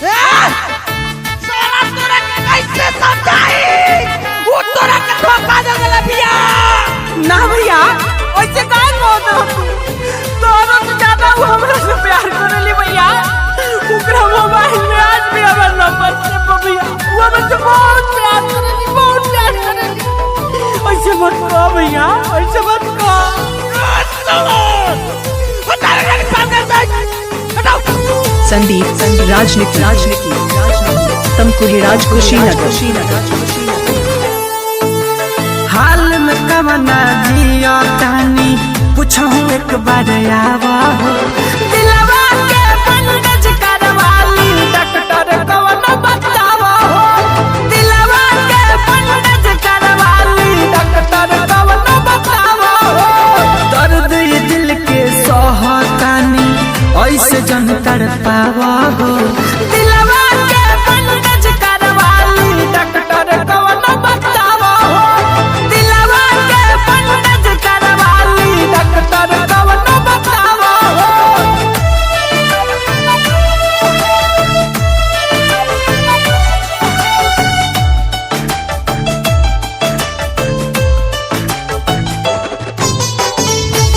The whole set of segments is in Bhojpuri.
साला तोरा कैसे समझाई? वो तोरा के धोखा दे देला भैया। ना भैया ऐसे काहे बोलत हो तू? तोरा से ज्यादा वो हमरा से प्यार करेली भैया। ओकरा मोबाइल में आज भी हमर नंबर से भैया वो हमसे बहुत प्यार करेली, बहुत प्यार करेली। ऐसे मत कहो भैया, ऐसे मत कहो। संदीप राजनीति तमकुही राज कुशीनगर। हाल में कमना जियो तानी पूछो एक बार आवा हो। दिलवा के बंधज करवाली डॉक्टर कौन बतावा हो। दिलवा के बंधज करवाली डॉक्टर कौन बतावा हो। दर्द ये दिल के सहतानी ऐसे जन तड़पावा हो। दिलवा के बंधज करवाली डॉक्टर कौन बतावा हो। दिलवा के बंधज करवाली डॉक्टर कौन बतावा हो।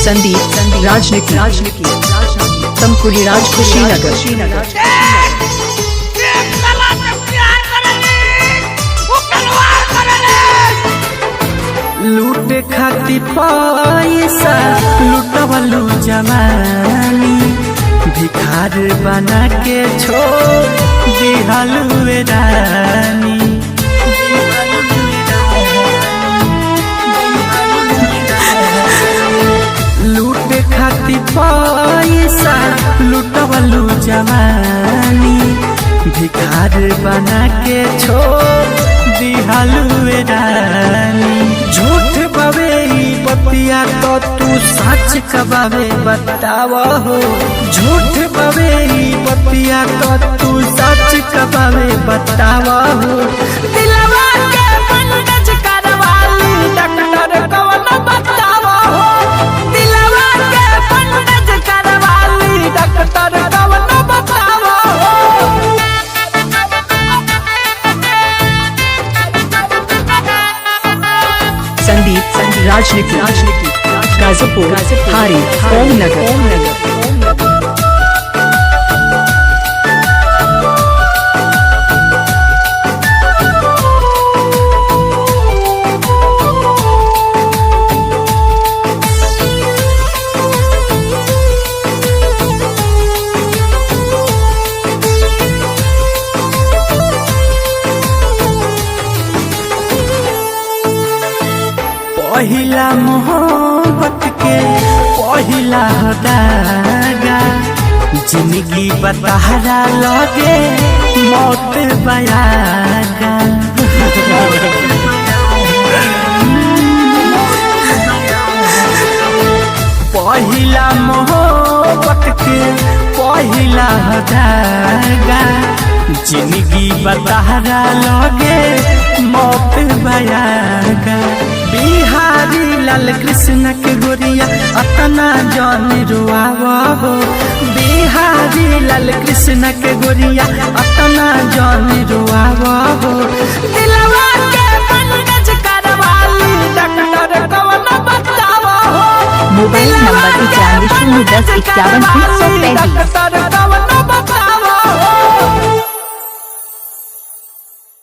संदीप राजनीति तमकुही राज कुशीनगर। लूटे खाती पैसा लुटवलू जवानी भिखार बना के छोड़ दिहलू रानी। लूटे खाती पैसा लुटवलू जवानी भिखार बना के छोड़ दिहलू रानी। झूठ बवे बतिया तो तू सच कबावे बतावा हो। झूठ बवे बतिया तो तू सच कबावे बतावा हो। दिलवा के बंधज करवाली डॉक्टर कौन बतावा हो। दिलवा के बंधज करवाली डॉक्टर कौन बतावा हो। संदीप राजनीति गाजीपुर हारी ओमनगर। पहिला मोहब्बत के पहिला दागा जिंदगी बतहरा लगे मौत बयागा। पहिला मोहब्बत के पहिला दागा जिंदगी बतहरा लगे मौत बयागा। बिहारी लाल कृष्ण के गोरिया अतना जान रुआवा हो। बिहारी लाल कृष्ण के गोरिया अतना जान रुआवा हो। दिलवा के बंधज करवाली डॉक्टर कौन बतावा हो। Mobile number 95 010 51 335।